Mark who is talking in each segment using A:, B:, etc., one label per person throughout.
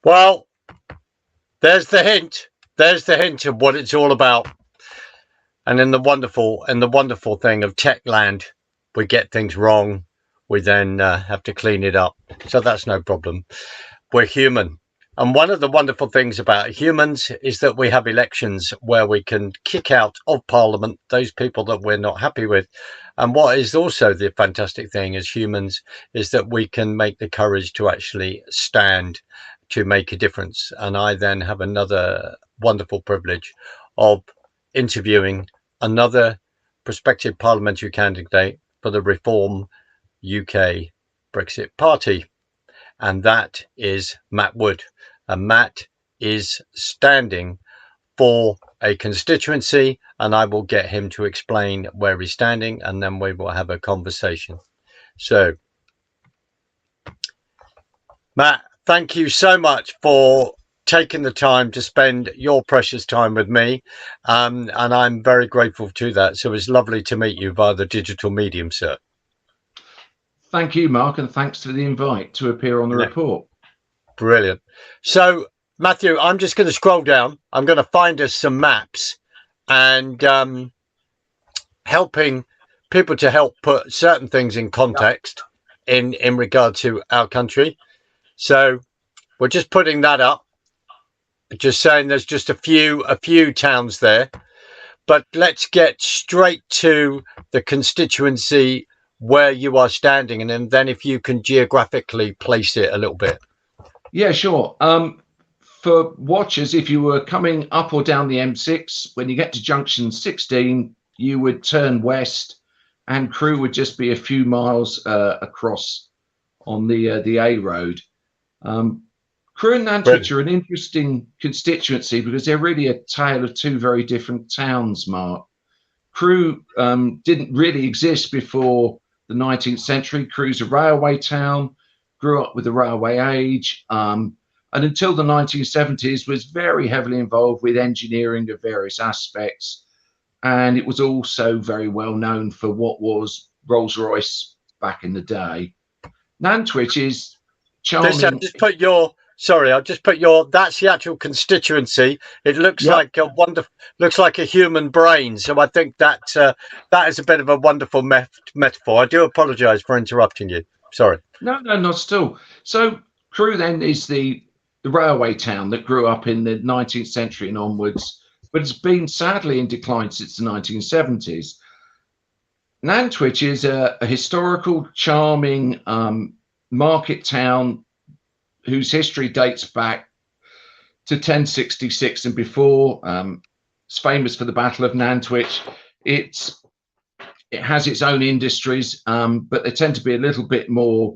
A: Well, there's the hint. There's the hint of what it's all about. And in the wonderful thing of tech land, we get things wrong. We then have to clean it up. So that's no problem. We're human. And one of the wonderful things about humans is that we have elections where we can kick out of Parliament those people that we're not happy with. And what is also the fantastic thing as humans is that we can make the courage to actually stand to make a difference. And I then have another wonderful privilege of interviewing another prospective parliamentary candidate for the Reform UK Brexit Party. And that is Matt Wood. And Matt is standing for a constituency, and I will get him to explain where he's standing, and then we will have a conversation. So, Matt, thank you so much for taking the time to spend your precious time with me, and I'm very grateful to that. So it's lovely to meet you via the digital medium, sir.
B: Thank you, Mark, and thanks for the invite to appear on the report.
A: Brilliant. So, Mathew, I'm just going to scroll down. I'm going to find us some maps and helping people to help put certain things in context in regard to our country. So we're just putting that up, just saying there's just a few towns there. But let's get straight to the constituency where you are standing, and then if you can geographically place it a little bit.
B: Yeah, sure. For watchers, if you were coming up or down the M6, when you get to junction 16, you would turn west, and Crewe would just be a few miles across on the A road. Crewe and Nantwich are an interesting constituency because they're really a tale of two very different towns, Mark. Crewe didn't really exist before the 19th century. Crewe's a railway town, grew up with the railway age, and until the 1970s was very heavily involved with engineering of various aspects. And it was also very well known for what was Rolls-Royce back in the day. Nantwich is charming.
A: I'll just put your, that's the actual constituency. It looks like a looks like a human brain. So I think that is a bit of a wonderful metaphor. I do apologize for interrupting you. Sorry.
B: No, not at all. So Crewe then is the railway town that grew up in the 19th century and onwards, but it's been sadly in decline since the 1970s. Nantwich is a historical, charming market town whose history dates back to 1066 and before. It's famous for the Battle of Nantwich. It has its own industries, but they tend to be a little bit more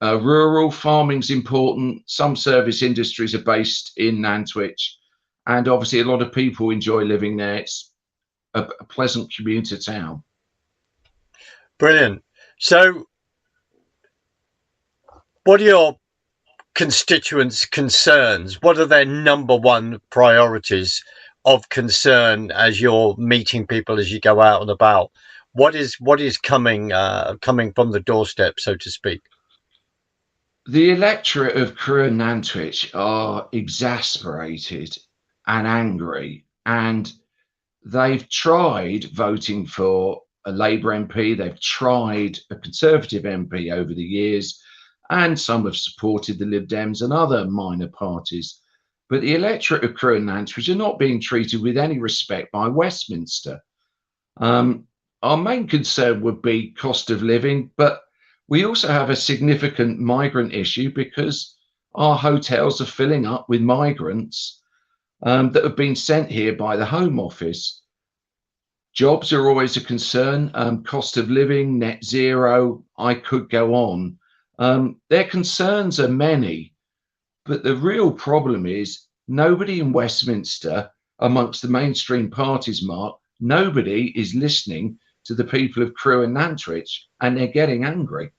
B: rural. Farming's important. Some service industries are based in Nantwich, and obviously a lot of people enjoy living there. It's a pleasant commuter town.
A: Brilliant. So what are your constituents' concerns? What are their number one priorities of concern as you're meeting people as you go out and about? What is coming from the doorstep, so to speak?
B: The electorate of Crewe and Nantwich are exasperated and angry, and they've tried voting for a Labour MP, they've tried a Conservative MP over the years, and some have supported the Lib Dems and other minor parties. But the electorate of Crewe and Nantwich are not being treated with any respect by Westminster. Our main concern would be cost of living, but we also have a significant migrant issue because our hotels are filling up with migrants that have been sent here by the Home Office. Jobs are always a concern, cost of living, net zero, I could go on. Their concerns are many, but the real problem is nobody in Westminster, amongst the mainstream parties, Mark, nobody is listening to the people of Crewe and Nantwich, and they're getting angry.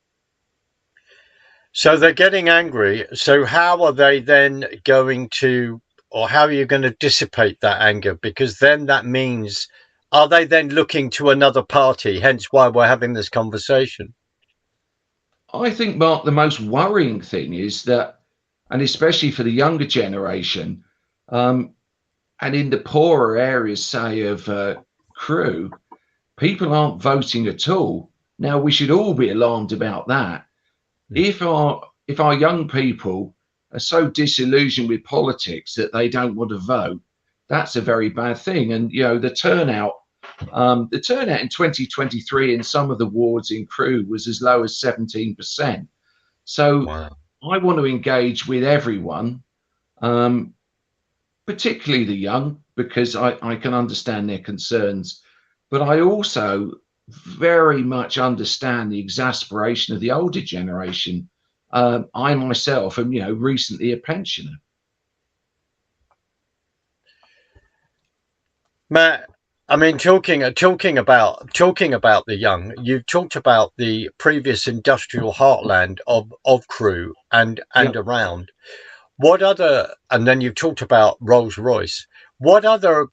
A: So they're getting angry. So how are they then going to, or how are you going to dissipate that anger? Because then that means, are they then looking to another party? Hence why we're having this conversation.
B: I think, Mark, the most worrying thing is that and especially for the younger generation, and in the poorer areas, say of Crewe, people aren't voting at all. Now we should all be alarmed about that. If our young people are so disillusioned with politics that they don't want to vote, that's a very bad thing. And the turnout in 2023 in some of the wards in Crewe was as low as 17%. So
A: Wow.
B: I want to engage with everyone, um, particularly the young, because I can understand their concerns. But I also very much understand the exasperation of the older generation. I myself am, recently a pensioner.
A: Matt, I mean, talking about the young, you've talked about the previous industrial heartland of Crewe and
B: Yeah.
A: around. What other, and then you've talked about Rolls Royce. What other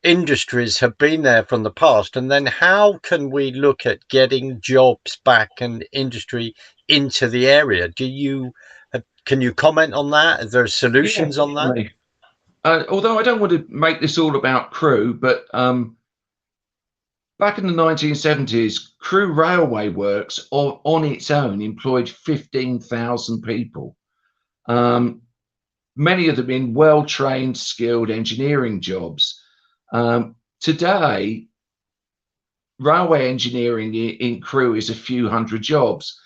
A: industries have been there from the past? And then how can we look at getting jobs back and industry into the area? Can you comment on that? Are there
B: Yeah,
A: solutions on that?
B: definitely. Although I don't want to make this all about Crewe, but back in the 1970s, Crewe Railway Works on its own employed 15,000 people, um, many of them in well-trained, skilled engineering jobs. Today, railway engineering in Crewe is a few hundred jobs.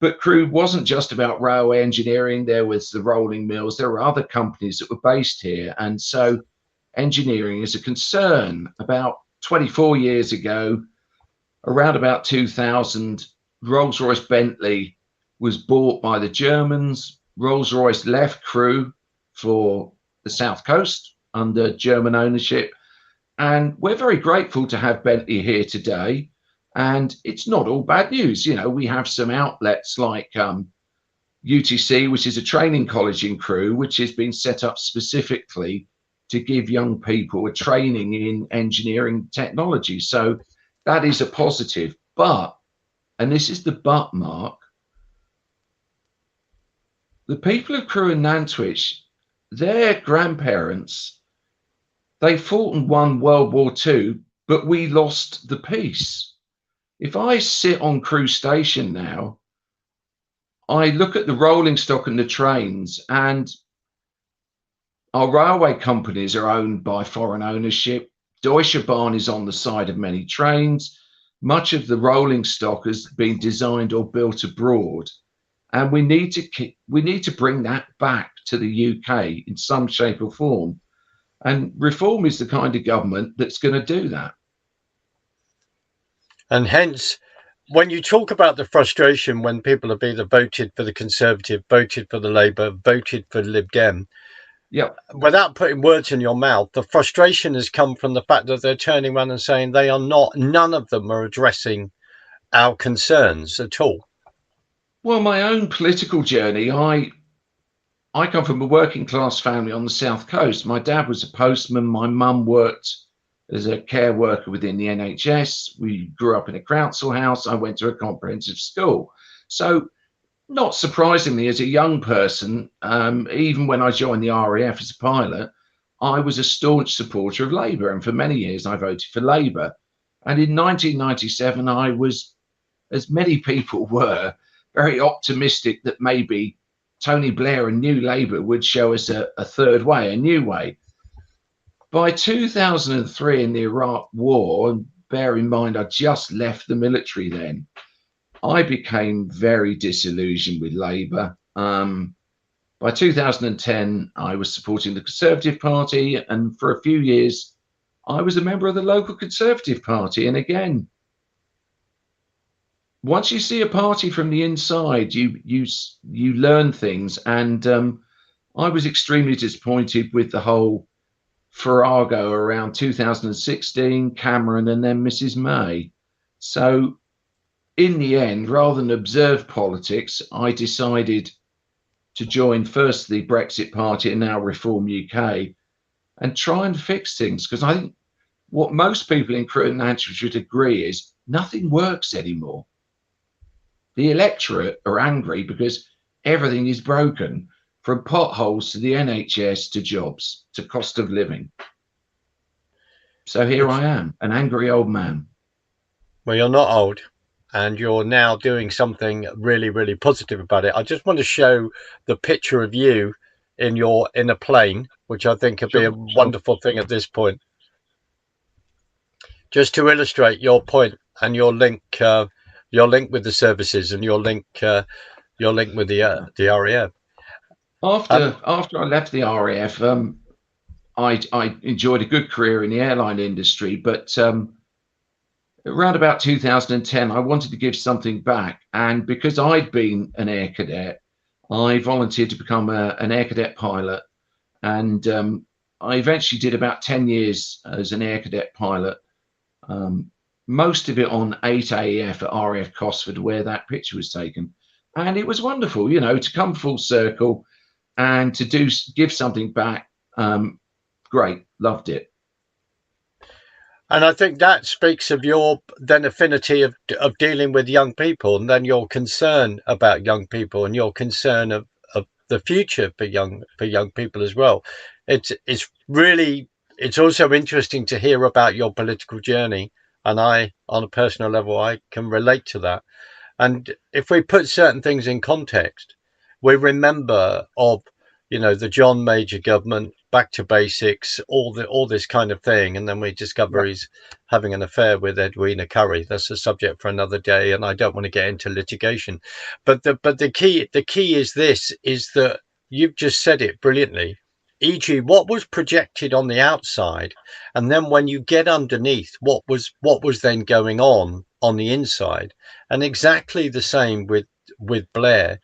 B: But Crewe wasn't just about railway engineering. There was the rolling mills. There were other companies that were based here. And so engineering is a concern. About 24 years ago, around about 2000, Rolls-Royce Bentley was bought by the Germans. Rolls-Royce left Crewe for the South Coast under German ownership. And we're very grateful to have Bentley here today. And it's not all bad news. We have some outlets like UTC, which is a training college in Crewe, which has been set up specifically to give young people a training in engineering technology. So that is a positive. But, and this is the but, Mark, the people of Crewe and Nantwich, their grandparents, they fought and won World War II, but we lost the peace. If I sit on Crewe Station now, I look at the rolling stock and the trains, and our railway companies are owned by foreign ownership. Deutsche Bahn is on the side of many trains. Much of the rolling stock has been designed or built abroad, and we need to bring that back to the UK in some shape or form. And Reform is the kind of government that's going to do that.
A: And hence, when you talk about the frustration when people have either voted for the Conservative, voted for the Labour, voted for Lib Dem,
B: Yep.
A: without putting words in your mouth, the frustration has come from the fact that they're turning around and saying none of them are addressing our concerns at all.
B: Well, my own political journey, I come from a working class family on the South Coast. My dad was a postman. My mum worked as a care worker within the NHS. We grew up in a council house. I went to a comprehensive school. So, not surprisingly, as a young person, even when I joined the RAF as a pilot, I was a staunch supporter of Labour. And for many years, I voted for Labour. And in 1997, I was, as many people were, very optimistic that maybe Tony Blair and New Labour would show us a third way, a new way. By 2003 in the Iraq War, and bear in mind I just left the military then, I became very disillusioned with Labour. By 2010, I was supporting the Conservative Party, and for a few years, I was a member of the local Conservative Party. And again, once you see a party from the inside, you learn things. And I was extremely disappointed with the whole farrago around 2016, Cameron, and then Mrs. May. So in the end, rather than observe politics, I decided to join first the Brexit Party and now Reform UK and try and fix things. Because I think what most people in Crewe and Nantwich would agree is nothing works anymore. The electorate are angry because everything is broken. from potholes to the NHS to jobs to cost of living. So here I am, an angry old man.
A: Well, you're not old, and you're now doing something really, really positive about it. I just want to show the picture of you in a plane, which I think would be a wonderful thing at this point, just to illustrate your point and your link with the services and your link with the RAF.
B: After I left the RAF, I enjoyed a good career in the airline industry, but around about 2010, I wanted to give something back. And because I'd been an air cadet, I volunteered to become an air cadet pilot. And I eventually did about 10 years as an air cadet pilot, most of it on 8AEF at RAF Cosford, where that picture was taken. And it was wonderful, to come full circle and to give something back. Great, loved it.
A: And I think that speaks of your then affinity of dealing with young people, and then your concern about young people and your concern of the future for young people as well. It's also interesting to hear about your political journey, and I, on a personal level, I can relate to that. And if we put certain things in context, we remember of the John Major government, back to basics, all this kind of thing, and then we discover he's having an affair with Edwina Currie. That's a subject for another day, and I don't want to get into litigation. But the key is that you've just said it brilliantly. E.g., what was projected on the outside, and then when you get underneath, what was then going on the inside, and exactly the same with Blair.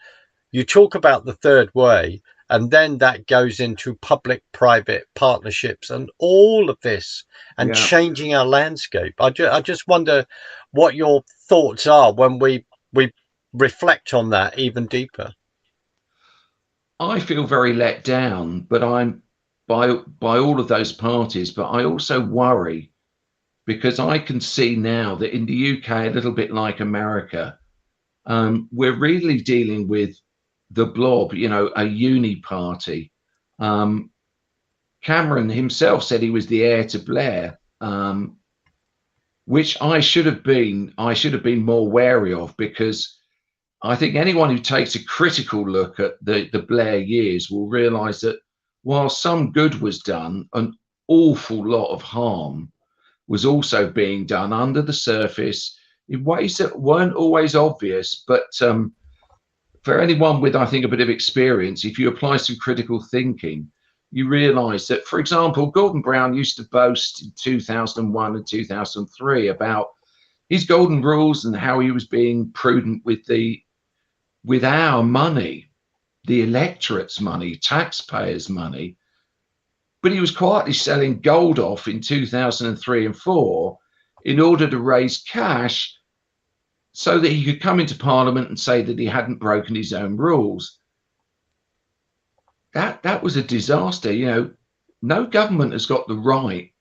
A: You talk about the third way, and then that goes into public-private partnerships and all of this, and changing our landscape. I just wonder what your thoughts are when we reflect on that even deeper.
B: I feel very let down, but I'm by all of those parties. But I also worry because I can see now that in the UK, a little bit like America, we're really dealing with the blob, a uni party. Cameron himself said he was the heir to Blair, which I should have been more wary of, because I think anyone who takes a critical look at the Blair years will realize that while some good was done, an awful lot of harm was also being done under the surface in ways that weren't always obvious. But for anyone with, I think, a bit of experience, if you apply some critical thinking, you realize that, for example, Gordon Brown used to boast in 2001 and 2003 about his golden rules and how he was being prudent with our money, the electorate's money, taxpayers' money. But he was quietly selling gold off in 2003 and 4 in order to raise cash so that he could come into Parliament and say that he hadn't broken his own rules. That was a disaster. No government has got the right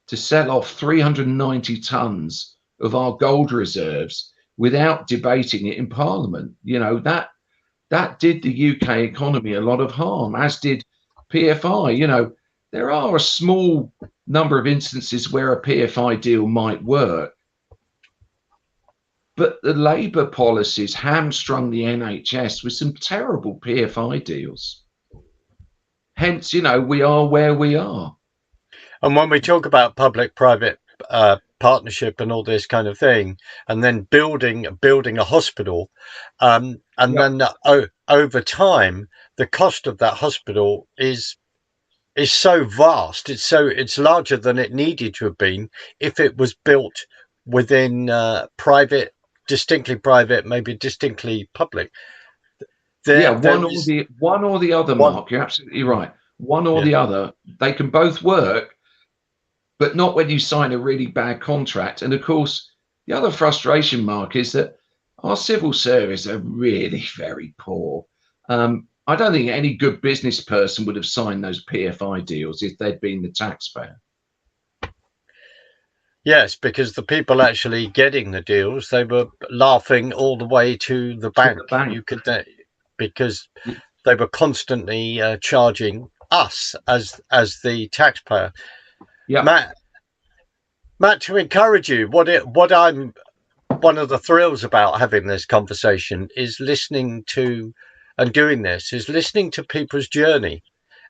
B: to sell off 390 tons of our gold reserves without debating it in Parliament. That did the UK economy a lot of harm, as did PFI. There are a small number of instances where a PFI deal might work, but the Labour policies hamstrung the NHS with some terrible PFI deals. Hence, we are where we are.
A: And when we talk about public-private partnership and all this kind of thing, and then building a hospital, and then over time, the cost of that hospital is so vast. It's larger than it needed to have been if it was built within private, distinctly private, maybe distinctly public.
B: One or the other, Mark. You're absolutely right. One or the other. They can both work, but not when you sign a really bad contract. And of course, the other frustration, Mark, is that our civil service are really very poor. I don't think any good business person would have signed those PFI deals if they'd been the taxpayer.
A: Yes, because the people actually getting the deals, they were laughing all the way to the bank. You could, because they were constantly charging us as the taxpayer.
B: Yeah.
A: Matt, to encourage you, what I'm one of the thrills about having this conversation is listening to and doing this is listening to people's journey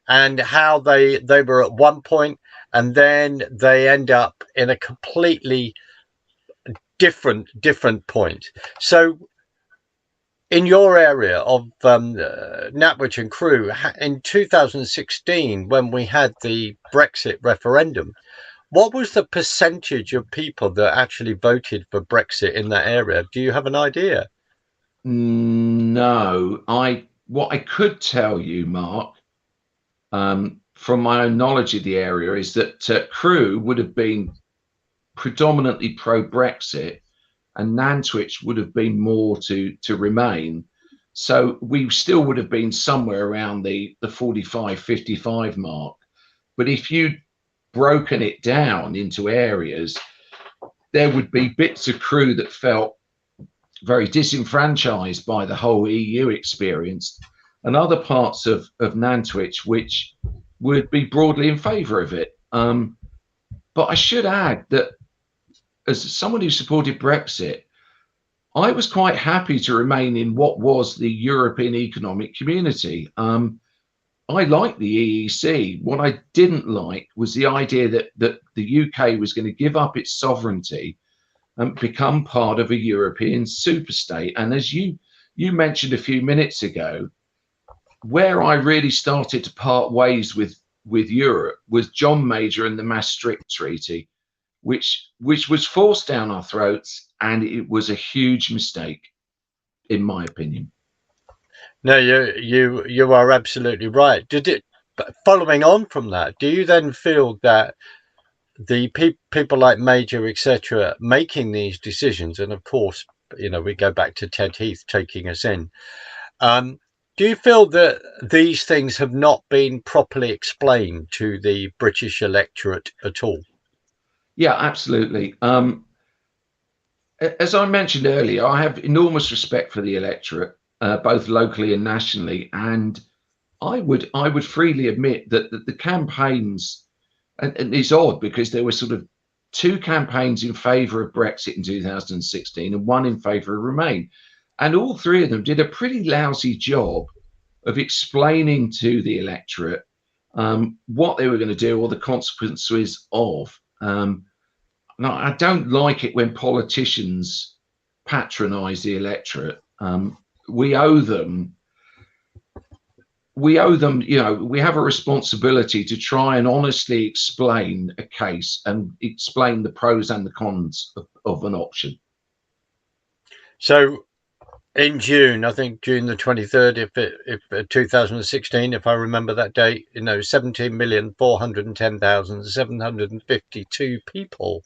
A: and how they were at one point and then they end up in a completely different point. So in your area of Nantwich and Crewe in 2016, when we had the Brexit referendum, what was the percentage of people that actually voted for Brexit in that area? Do you have an idea?
B: No, what I could tell you, Mark, from my own knowledge of the area, is that Crewe would have been predominantly pro-Brexit, and Nantwich would have been more to remain. So we still would have been somewhere around the 45-55 mark. But if you'd broken it down into areas, there would be bits of Crewe that felt very disenfranchised by the whole EU experience, and other parts of Nantwich which would be broadly in favour of it. But I should add that as someone who supported Brexit, I was quite happy to remain in what was the European Economic Community. I liked the EEC. What I didn't like was the idea that the UK was going to give up its sovereignty and become part of a European superstate. And as you mentioned a few minutes ago, where I really started to part ways with Europe was John Major and the Maastricht Treaty, which was forced down our throats, and it was a huge mistake, in my opinion.
A: No, you are absolutely right. Following on from that, do you then feel that the people like Major, etc., making these decisions, and of course, we go back to Ted Heath taking us in. Do you feel that these things have not been properly explained to the British electorate at all?
B: Yeah, absolutely. As I mentioned earlier, I have enormous respect for the electorate, both locally and nationally, and I would freely admit that the campaigns, and it's odd because there were sort of two campaigns in favour of Brexit in 2016 and one in favour of Remain, and all three of them did a pretty lousy job of explaining to the electorate what they were going to do or the consequences of. Now, I don't like it when politicians patronise the electorate. We owe them, we have a responsibility to try and honestly explain a case and explain the pros and the cons of an option.
A: So in June, I think June the 23rd, if 2016, if I remember that date, 17,410,752 people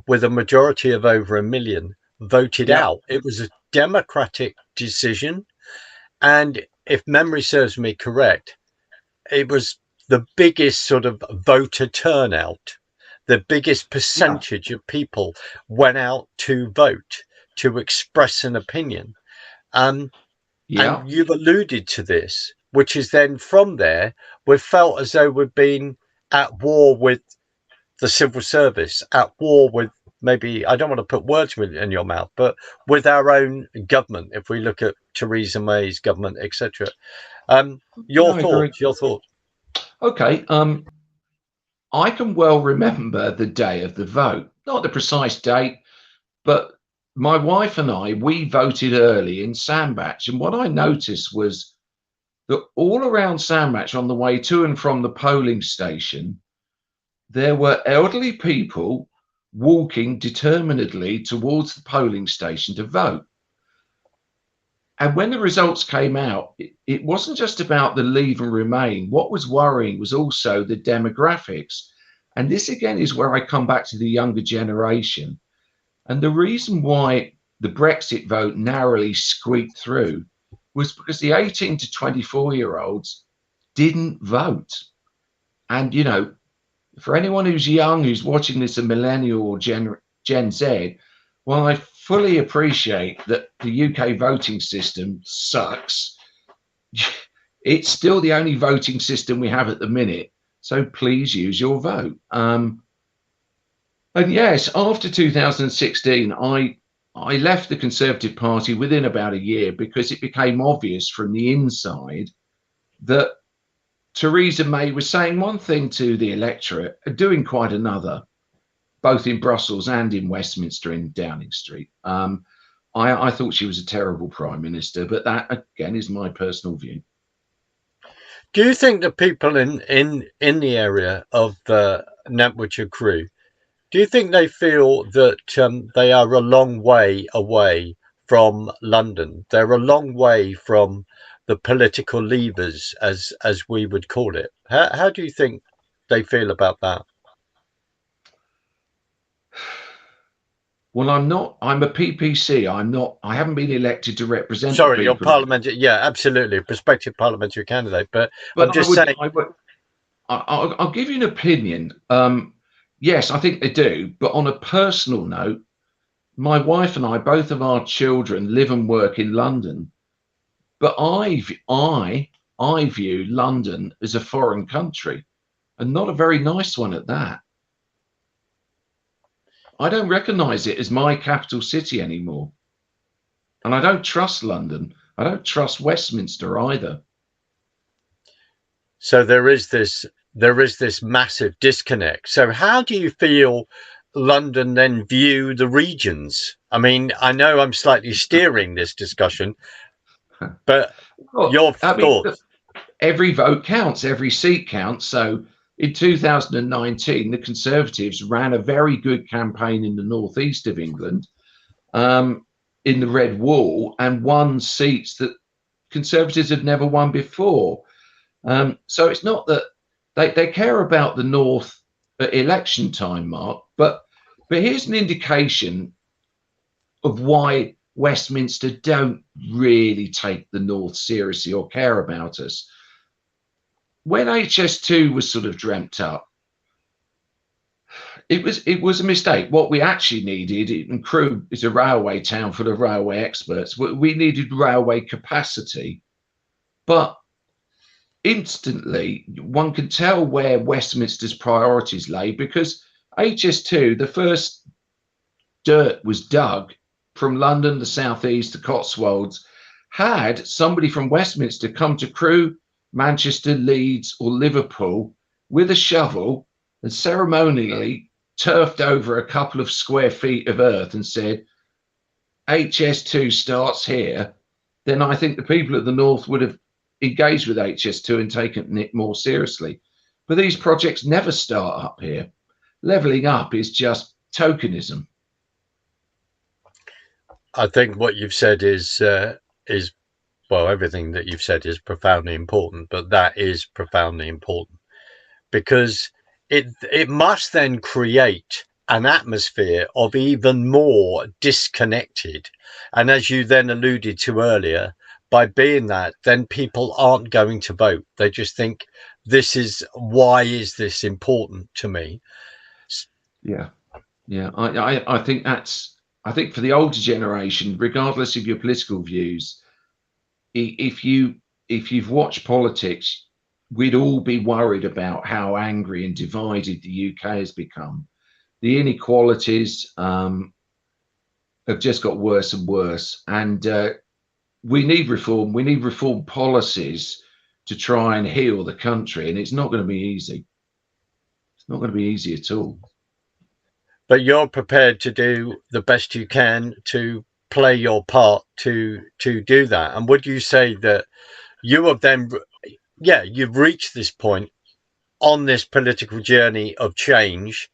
A: with a majority of over 1 million voted out. It was a democratic decision. And if memory serves me correct, it was the biggest sort of voter turnout. The biggest percentage of people went out to vote, to express an opinion. And you've alluded to this, which is then from there, we've felt as though we've been at war with the civil service, at war with maybe, I don't want to put words in your mouth, but with our own government, if we look at Theresa May's government, etc. Your thoughts.
B: Okay. I can well remember the day of the vote, not the precise date, but my wife and we voted early in Sandbach. And what I noticed was that all around Sandbach on the way to and from the polling station, there were elderly people walking determinedly towards the polling station to vote. And when the results came out, it wasn't just about the Leave and Remain. What was worrying was also the demographics. And this again is where I come back to the younger generation. And the reason why the Brexit vote narrowly squeaked through was because the 18 to 24-year-olds didn't vote. And, for anyone who's young, who's watching this, a millennial or Gen Z, well, I fully appreciate that the UK voting system sucks. It's still the only voting system we have at the minute. So please use your vote. And yes, after 2016, I left the Conservative Party within about a year because it became obvious from the inside that Theresa May was saying one thing to the electorate and doing quite another, both in Brussels and in Westminster in Downing Street. I thought she was a terrible Prime Minister, but that, again, is my personal view.
A: Do you think the people in the area of Nantwich and Crewe, do you think they feel that they are a long way away from London? They're a long way from the political levers, as we would call it. How do you think they feel about that?
B: Well, I'm not. I'm a PPC. I'm not. I haven't been elected to represent the
A: Sorry,
B: people.
A: your parliamentary, yeah, absolutely, prospective parliamentary candidate. But I'm
B: But
A: just saying.
B: I'll give you an opinion. Yes, I think they do. But on a personal note, my wife and I, both of our children, live and work in London. But I view London as a foreign country, and not a very nice one at that. I don't recognise it as my capital city anymore. And I don't trust London. I don't trust Westminster either.
A: So there is this massive disconnect. So how do you feel London then view the regions? I mean, I know I'm slightly steering this discussion, but your thoughts.
B: Every vote counts, every seat counts. So in 2019, the Conservatives ran a very good campaign in the northeast of England, in the Red Wall, and won seats that Conservatives had never won before. So it's not that they care about the north at election time, Mark, but here's an indication of why Westminster don't really take the north seriously or care about us. When HS2 was sort of dreamt up, it was a mistake. What we actually needed, and Crewe is a railway town full of railway experts, we needed railway capacity. But instantly, one can tell where Westminster's priorities lay, because HS2, the first dirt was dug from London, the southeast, the Cotswolds, had somebody from Westminster come to Crewe, Manchester, Leeds, or Liverpool with a shovel and ceremonially turfed over a couple of square feet of earth and said, HS2 starts here, then I think the people of the north would have engaged with HS2 and taken it more seriously. But these projects never start up here. Levelling up is just tokenism.
A: I think what you've said is well, everything that you've said is profoundly important, but that is profoundly important because it must then create an atmosphere of even more disconnected. And as you then alluded to earlier, by being that, then people aren't going to vote. They just think, why is this important to me?
B: Yeah. I think for the older generation, regardless of your political views, if you've watched politics, we'd all be worried about how angry and divided the UK has become. The inequalities have just got worse and worse, and we need reform. We need reform policies to try and heal the country, and it's not going to be easy. It's not going to be easy at all.
A: But you're prepared to do the best you can to play your part to do that. And would you say that you have then, you've reached this point on this political journey of change,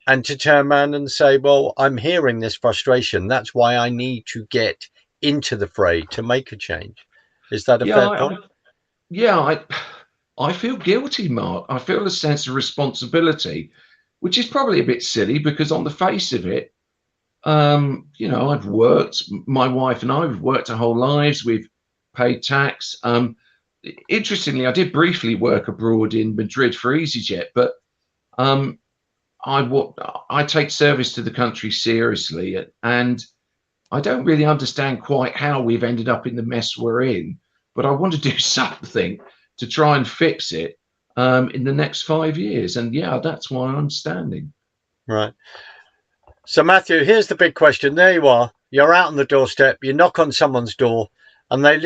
A: and to turn around and say, well, I'm hearing this frustration. That's why I need to get into the fray to make a change. Is that a fair point?
B: I feel guilty, Mark. I feel a sense of responsibility, which is probably a bit silly because on the face of it, I've worked, my wife and I have worked our whole lives. We've paid tax. Interestingly, I did briefly work abroad in Madrid for EasyJet, but I take service to the country seriously, and I don't really understand quite how we've ended up in the mess we're in, but I want to do something. to try and fix it in the next 5 years. And yeah, that's why I'm standing.
A: Right. So Matthew, here's the big question. There you are. You're out on the doorstep. You knock on someone's door, and they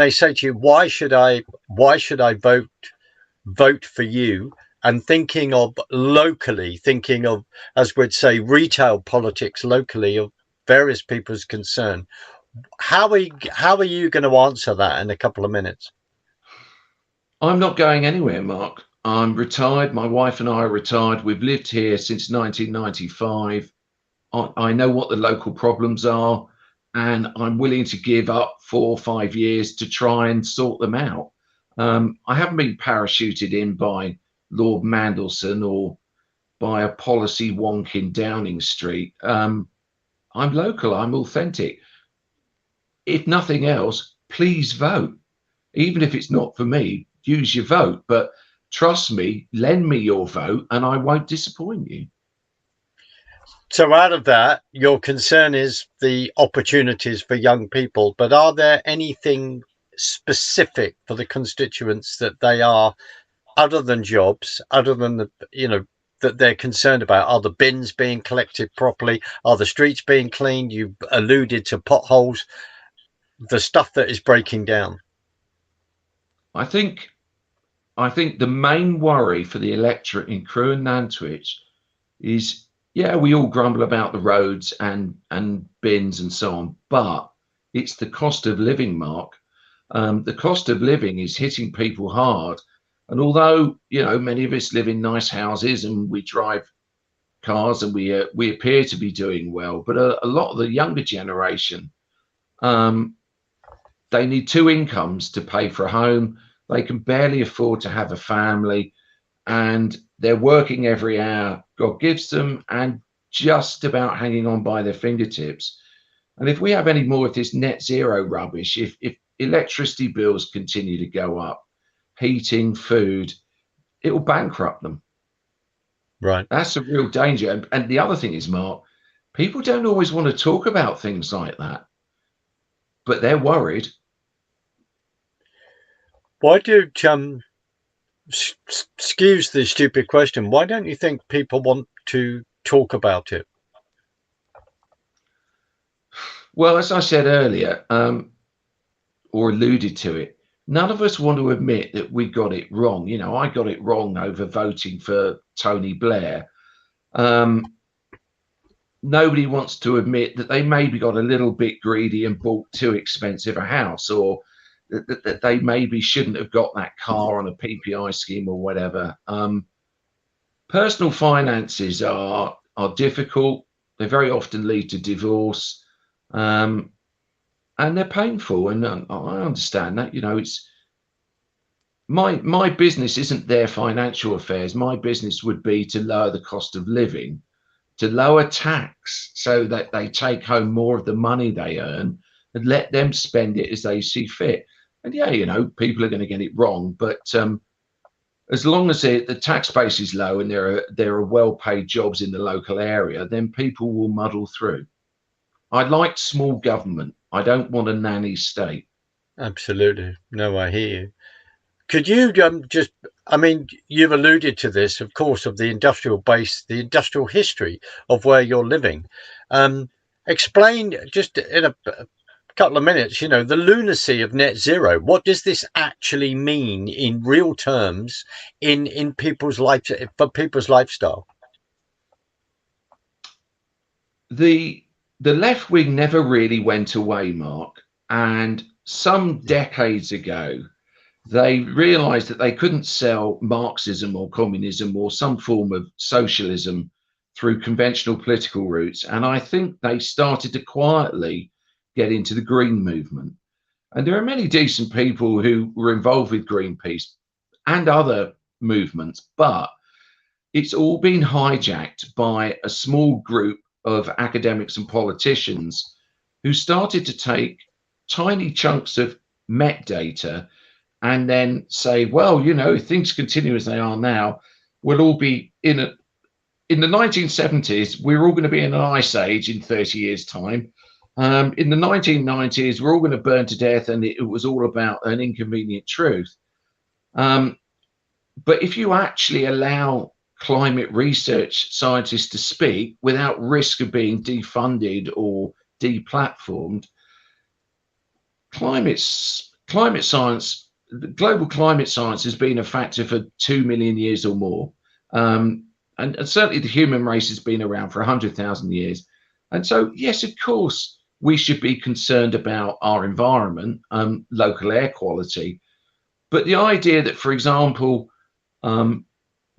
A: say to you, "Why should I vote for you?" And thinking of locally, thinking of, as we'd say, retail politics locally of various people's concern. How are you going to answer that in a couple of minutes?
B: I'm not going anywhere, Mark. I'm retired. My wife and I are retired. We've lived here since 1995. I know what the local problems are, and I'm willing to give up 4 or 5 years to try and sort them out. I haven't been parachuted in by Lord Mandelson or by a policy wonk in Downing Street. I'm local, I'm authentic. If nothing else, please vote. Even if it's not for me, use your vote. But trust me, lend me your vote and I won't disappoint you.
A: So out of that, your concern is the opportunities for young people, but are there anything specific for the constituents that they are, other than jobs, other than that they're concerned about? Are the bins being collected properly? Are the streets being cleaned? You alluded to potholes, the stuff that is breaking down.
B: I think the main worry for the electorate in Crewe and Nantwich is, yeah, we all grumble about the roads and bins and so on, but it's the cost of living, Mark. The cost of living is hitting people hard. And although, many of us live in nice houses and we drive cars and we appear to be doing well, but a lot of the younger generation, they need two incomes to pay for a home. They can barely afford to have a family, and they're working every hour God gives them and just about hanging on by their fingertips. And if we have any more of this net zero rubbish, if electricity bills continue to go up, heating, food, it will bankrupt them.
A: Right.
B: That's a real danger. And the other thing is, Mark, people don't always want to talk about things like that, but they're worried.
A: Why do excuse the stupid question, why don't you think people want to talk about it?
B: Well, as I said earlier, or alluded to it, none of us want to admit that we got it wrong. I got it wrong over voting for Tony Blair. Nobody wants to admit that they maybe got a little bit greedy and bought too expensive a house, or that they maybe shouldn't have got that car on a PPI scheme or whatever. Personal finances are difficult. They very often lead to divorce. And they're painful, and I understand that. It's my business isn't their financial affairs. My business would be to lower the cost of living, to lower tax so that they take home more of the money they earn and let them spend it as they see fit. And yeah, people are going to get it wrong, but as long as the tax base is low and there are well-paid jobs in the local area, then people will muddle through. I like small government. I don't want a nanny state.
A: Absolutely. No, I hear you. Could you you've alluded to this, of course, of the industrial base, the industrial history of where you're living. Explain just in a couple of minutes, the lunacy of net zero. What does this actually mean in real terms in people's life, for people's lifestyle?
B: The left wing never really went away, Mark. And some decades ago, they realized that they couldn't sell Marxism or communism or some form of socialism through conventional political routes. And I think they started to quietly get into the green movement. And there are many decent people who were involved with Greenpeace and other movements, but it's all been hijacked by a small group of academics and politicians who started to take tiny chunks of Met data and then say, well, if things continue as they are now, we'll all be in the 1970s, we're all going to be in an ice age in 30 years' time. In the 1990s, we're all going to burn to death, and it was all about an inconvenient truth. But if you actually allow climate research scientists to speak without risk of being defunded or deplatformed, climate science, global climate science has been a factor for 2 million years or more. And certainly the human race has been around for 100,000 years. And so, yes, of course, we should be concerned about our environment, local air quality. But the idea that, for example, that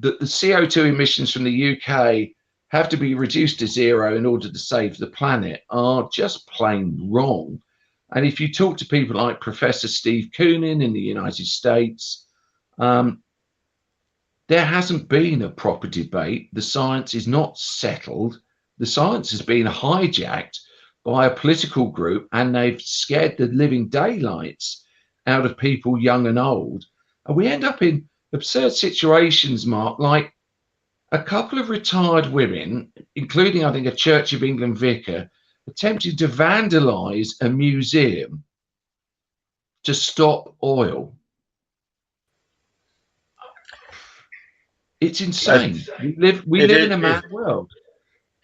B: the CO2 emissions from the UK have to be reduced to zero in order to save the planet are just plain wrong. And if you talk to people like Professor Steve Koonin in the United States, there hasn't been a proper debate. The science is not settled. The science has been hijacked by a political group, and they've scared the living daylights out of people young and old. And we end up in absurd situations, Mark, like a couple of retired women, including, I think, a Church of England vicar, attempted to vandalize a museum to stop oil. It's insane. We live in a mad world.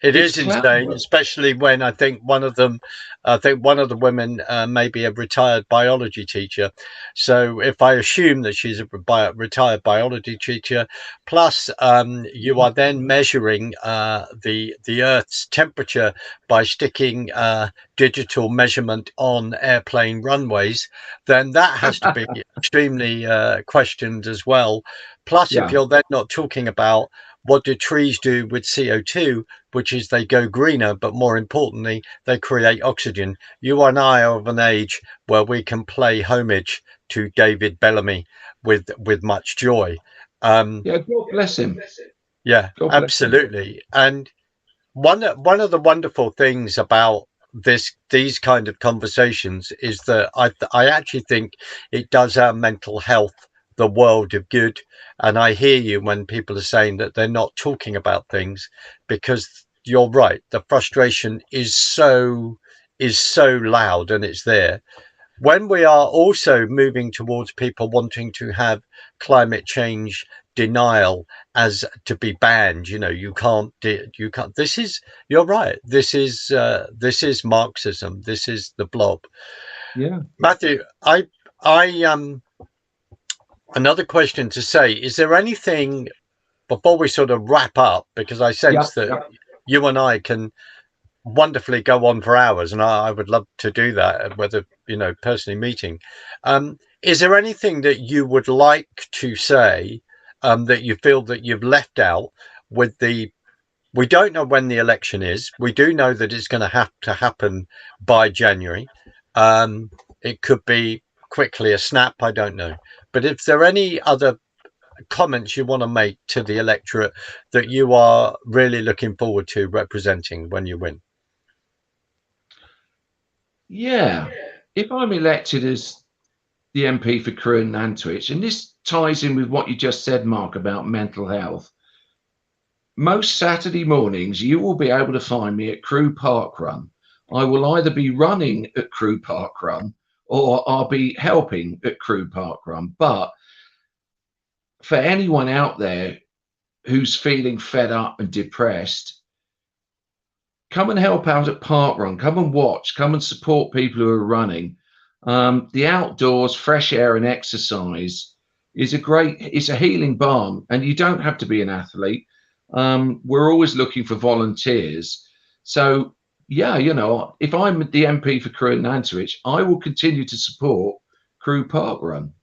A: It is insane, especially when I think one of the women may be a retired biology teacher. So if I assume that she's a retired biology teacher, plus you are then measuring the Earth's temperature by sticking digital measurement on airplane runways, then that has to be extremely questioned as well. Plus, if you're then not talking about what do trees do with CO2, which is they go greener, but more importantly, they create oxygen. You and I are of an age where we can play homage to David Bellamy with much joy.
B: God bless him.
A: Yeah, God absolutely. Bless him. And one of the wonderful things about these kind of conversations is that I actually think it does our mental health the world of good. And I hear you when people are saying that they're not talking about things, because you're right, the frustration is so loud and it's there. When we are also moving towards people wanting to have climate change denial as to be banned, you can't you're right, this is Marxism, this is the blob. Mathew, I another question to say, is there anything before we sort of wrap up, because I sense that you and I can wonderfully go on for hours, and I would love to do that, whether personally meeting. Is there anything that you would like to say that you feel that you've left out with we don't know when the election is. We do know that it's going to have to happen by January. It could be quickly a snap, I don't know. But if there are any other comments you want to make to the electorate that you are really looking forward to representing when you win?
B: Yeah, if I'm elected as the MP for Crewe and Nantwich, and this ties in with what you just said, Mark, about mental health. Most Saturday mornings, you will be able to find me at Crewe Park Run. I will either be running at Crewe Park Run or I'll be helping at Crewe Park Run. But for anyone out there who's feeling fed up and depressed, come and help out at Park Run. Come and watch. Come and support people who are running. The outdoors, fresh air and exercise is it's a healing balm, and you don't have to be an athlete. We're always looking for volunteers. So yeah, if I'm the MP for Crewe and Nantwich, I will continue to support Crewe Park Run.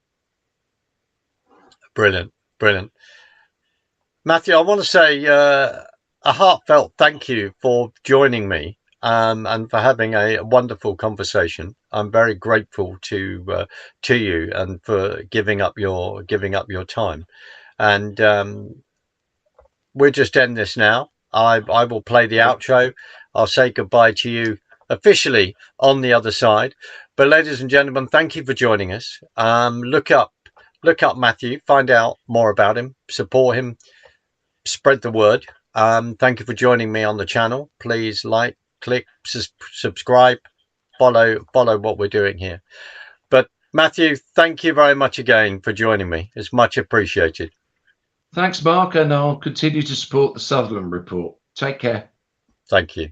A: Brilliant. Mathew, I want to say a heartfelt thank you for joining me and for having a wonderful conversation. I'm very grateful to you and for giving up your time. And we'll just end this now. I will play the outro. I'll say goodbye to you officially on the other side. But ladies and gentlemen, thank you for joining us. Look up Mathew, find out more about him, support him, spread the word. Thank you for joining me on the channel. Please click, subscribe, follow what we're doing here. But Mathew, thank you very much again for joining me. It's much appreciated.
B: Thanks, Mark, and I'll continue to support the Sutherland Report. Take care.
A: Thank you.